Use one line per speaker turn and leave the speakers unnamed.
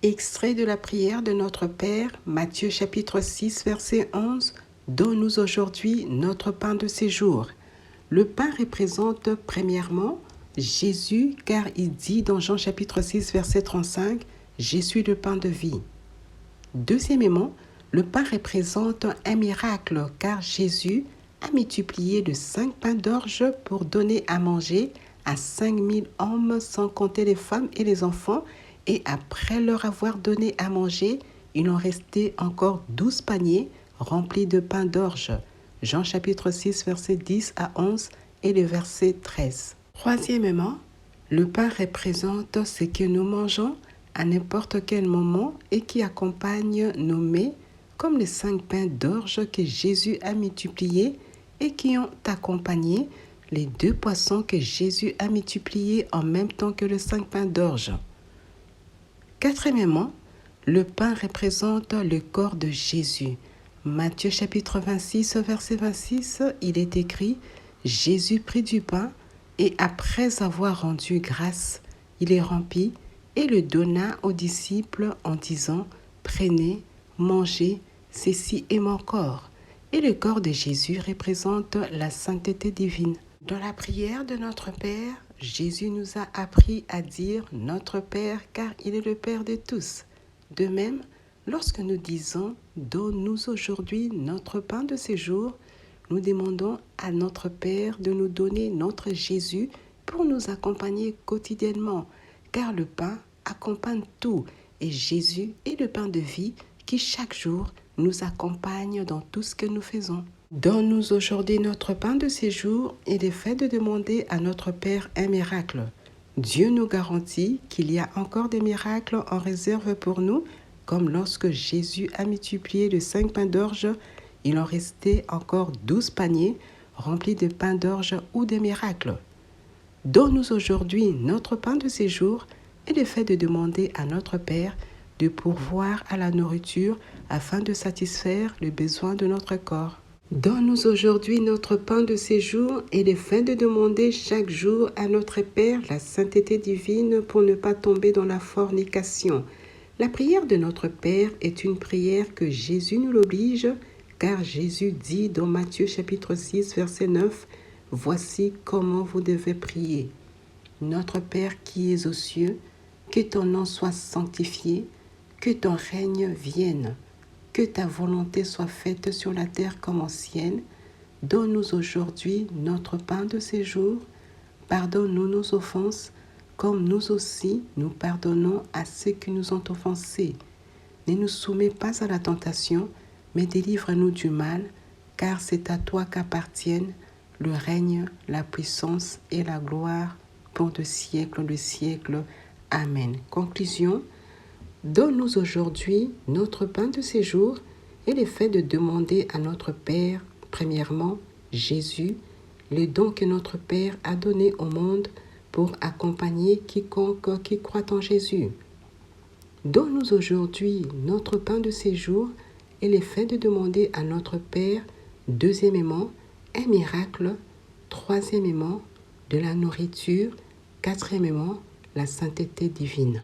Extrait de la prière de notre Père, Matthieu chapitre 6, verset 11. Donne-nous aujourd'hui notre pain de ces jours. Le pain représente premièrement Jésus, car il dit dans Jean chapitre 6, verset 35, « Je suis le pain de vie ». Deuxièmement, le pain représente un miracle, car Jésus a multiplié de 5 pains d'orge pour donner à manger à 5000 hommes, sans compter les femmes et les enfants, et après leur avoir donné à manger, il en restait encore 12 paniers remplis de pain d'orge. Jean chapitre 6, verset 10 à 11 et le verset 13. Troisièmement, le pain représente ce que nous mangeons à n'importe quel moment et qui accompagne nos mets, comme les 5 pains d'orge que Jésus a multipliés et qui ont accompagné les 2 poissons que Jésus a multipliés en même temps que les 5 pains d'orge. Quatrièmement, le pain représente le corps de Jésus. Matthieu chapitre 26, verset 26, il est écrit « Jésus prit du pain et après avoir rendu grâce, il le rompit et le donna aux disciples en disant « Prenez, mangez, ceci est mon corps ». Et le corps de Jésus représente la sainteté divine. Dans la prière de notre Père, Jésus nous a appris à dire « Notre Père » car il est le Père de tous. De même, lorsque nous disons « Donne-nous aujourd'hui notre pain de ces jours », nous demandons à notre Père de nous donner notre Jésus pour nous accompagner quotidiennement, car le pain accompagne tout et Jésus est le pain de vie qui chaque jour nous accompagne dans tout ce que nous faisons. Donne-nous aujourd'hui notre pain de ces jours et le fait de demander à notre Père un miracle. Dieu nous garantit qu'il y a encore des miracles en réserve pour nous, comme lorsque Jésus a multiplié les 5 pains d'orge, il en restait encore 12 paniers remplis de pain d'orge ou de miracles. Donne-nous aujourd'hui notre pain de ces jours et le fait de demander à notre Père de pourvoir à la nourriture afin de satisfaire les besoins de notre corps. Donne-nous aujourd'hui notre pain de ces jours et le fait de demander chaque jour à notre Père la sainteté divine pour ne pas tomber dans la fornication. La prière de notre Père est une prière que Jésus nous l'oblige, car Jésus dit dans Matthieu chapitre 6, verset 9, « Voici comment vous devez prier. Notre Père qui es aux cieux, que ton nom soit sanctifié, que ton règne vienne. Que ta volonté soit faite sur la terre comme en ciel. Donne-nous aujourd'hui notre pain de ces jours. Pardonne-nous nos offenses, comme nous aussi nous pardonnons à ceux qui nous ont offensés. Ne nous soumets pas à la tentation, mais délivre-nous du mal, car c'est à toi qu'appartiennent le règne, la puissance et la gloire pour de siècles de siècles. Amen. Conclusion. Donne-nous aujourd'hui notre pain de ces jours et le fait de demander à notre Père, premièrement, Jésus, le don que notre Père a donné au monde pour accompagner quiconque qui croit en Jésus. Donne-nous aujourd'hui notre pain de ces jours et le fait de demander à notre Père, deuxièmement, un miracle, troisièmement, de la nourriture, quatrièmement, la sainteté divine.